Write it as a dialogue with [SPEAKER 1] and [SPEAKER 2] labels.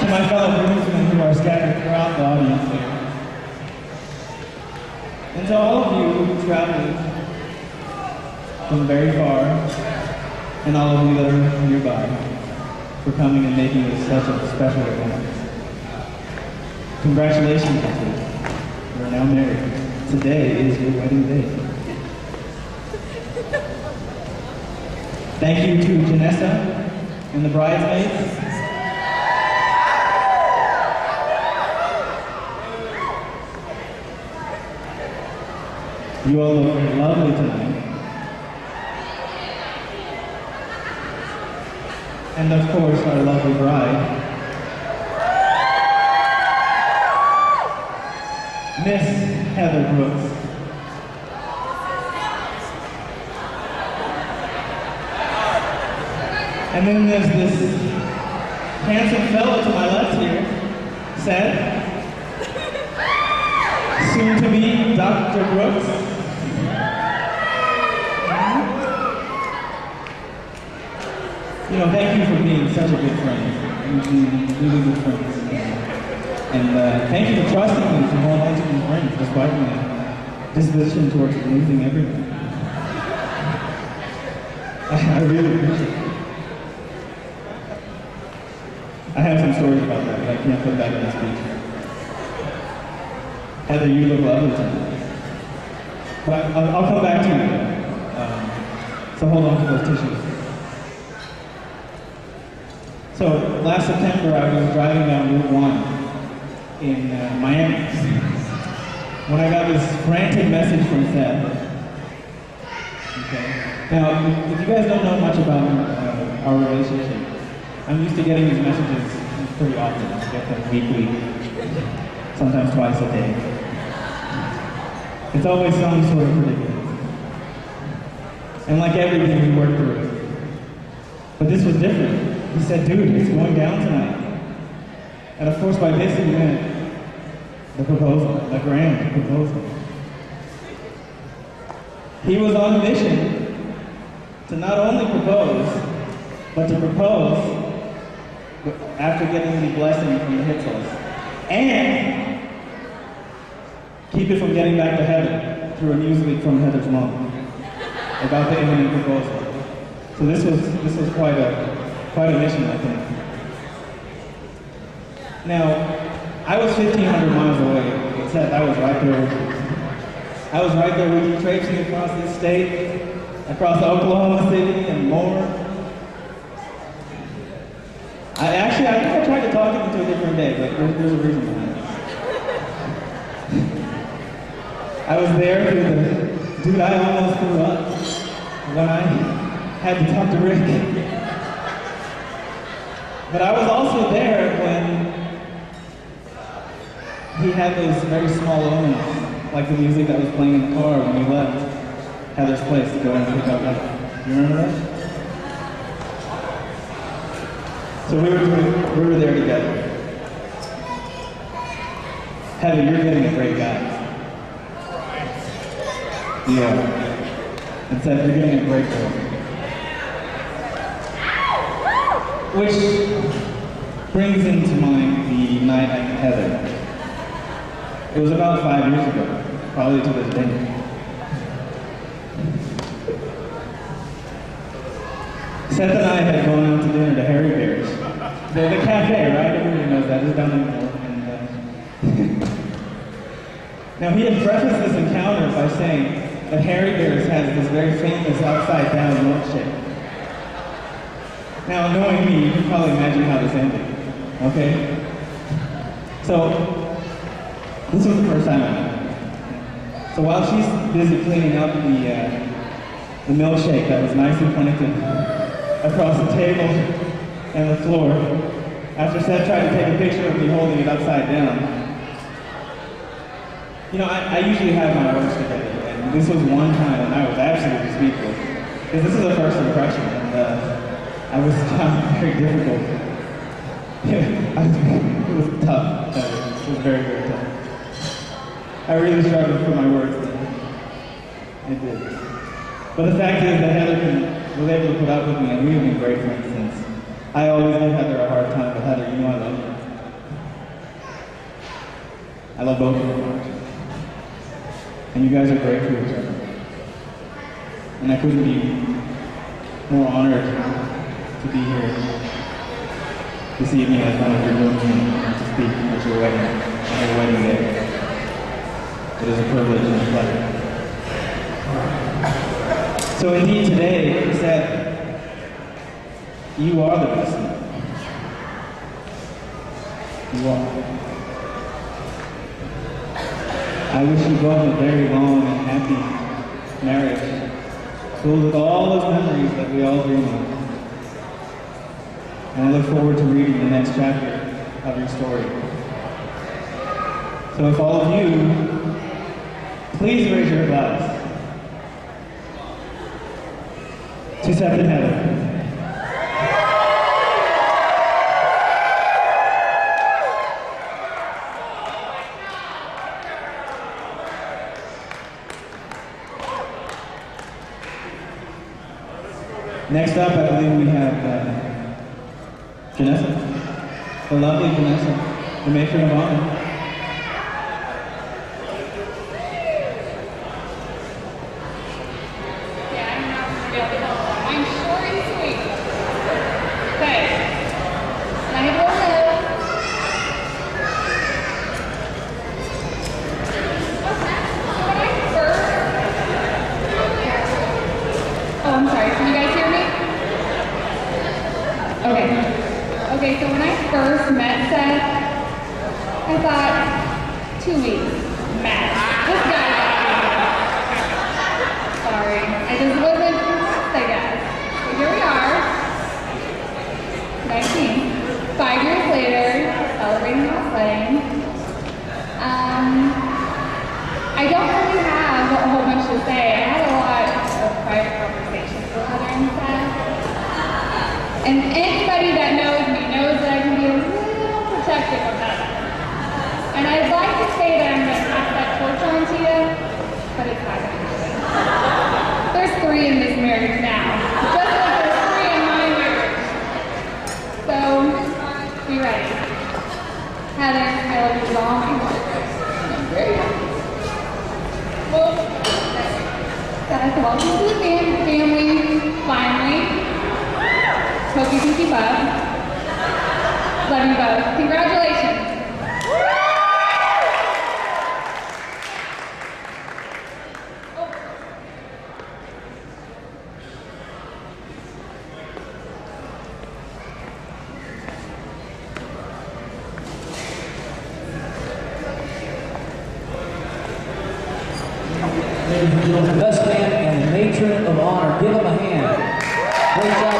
[SPEAKER 1] To my fellow groomsmen who are scattered throughout the audience here. And to all of you who traveled from very far, and all of you that are nearby, for coming and making this such a special event. Congratulations, you two. You are now married. Today is your wedding day. Thank you to Janessa and the bridesmaids. You all look very lovely tonight. And of course, our lovely bride, Miss Heather Brooks. And then there's this handsome fellow to my left here, Seth, soon to be Dr. Brooks. You know, thank you for being such a good friend. You've been really good friends. And thank you for trusting me to hold on to these friends despite my disposition towards losing everything. I really appreciate it. I have some stories about that, but I can't put that in a speech. Heather, you look lovely tonight. But I'll come back to you. So hold on to those tissues. So last September, I was driving down Route 1 in Miami when I got this frantic message from Seth. Okay. Now, if you guys don't know much about our relationship, I'm used to getting these messages pretty often. I get them weekly, sometimes twice a day. It's always some sort of ridiculous. And like everything, we work through it. But this was different. He said, dude, it's going down tonight. And of course, by this he meant the proposal, the grand proposal. He was on a mission to not only propose, but to propose after getting the blessing from the Hitzels, and keep it from getting back to Heather through a news leak from Heather's mom about the imminent proposal. So this was quite a mission, I think. Now, I was 1,500 miles away, except I was right there with you. I was right there with you, traipsing across this state, across Oklahoma City and more. I think I tried to talk him into a different day, but there's a reason behind it. I was there through the, dude, I almost threw up when I had to talk to Rick. But I was also there when he had those very small moments, like the music that was playing in the car when we left Heather's place to go and pick up Heather. You remember that? So we were there together. Heather, you're getting a great guy. Yeah. And Seth, you're getting a great girl. Which brings into mind the night I met Heather. It was about 5 years ago, probably to this day. Seth and I had gone out to dinner to Harry Bear's. The cafe, right? Everybody knows that. It's down in the north. And, now, he had prefaced this encounter by saying that Harry Bear's has this very famous upside-down milkshake. Now, knowing me, you can probably imagine how this ended, okay? So, this was the first time I met her. So while she's busy cleaning up the milkshake that was nicely planted across the table and the floor, after Seth tried to take a picture of me holding it upside down, you know, I usually have my words together, and this was one time when I was absolutely speechless, because this is a first impression, and I was very difficult. It was tough. It was very, very tough. I really struggled for my words then. I did. But the fact is that Heather was able to put up with me, and we've been great friends since. I always give Heather a hard time, but Heather, you know I love you. I love both of you. And you guys are great for each other. And I couldn't be more honored to be here this evening as one of your groomsmen and to speak at your wedding, on your wedding day. It is a privilege and a pleasure. So indeed today, Seth, you are the best man. You are. I wish you both a very long and happy marriage, filled with all those memories that we all dream of. And I look forward to reading the next chapter of your story. So if all of you, please raise your glass to Seth and Heather. Next up, I believe we have Janessa, the lovely Janessa, the matron of honor.
[SPEAKER 2] I'm short and sweet. Okay. And I have one lip. Oh, I'm sorry. Can you guys hear me? Okay, so when I first met Seth, I thought, 2 weeks, max. This guy sorry, I just wasn't impressed, I guess. But here we are, 19, 5 years later, celebrating my wedding. I don't really have a whole bunch to say. I had a lot of private conversations with Heather and Seth. And anybody that knows me knows that I can be a little protective of Heather. And I'd like to say that I'm going to pass that torch on to you, but it's not going to happen. There's 3 in this marriage now, just like there's 3 in my marriage. So, be ready. Heather, I love you with all my heart. I'm very happy. Well, Seth, welcome to the family, finally. Hope you can keep up. Love you both. Congratulations.
[SPEAKER 3] Ladies and gentlemen, the best man and the matron of honor. Give him a hand. Great job.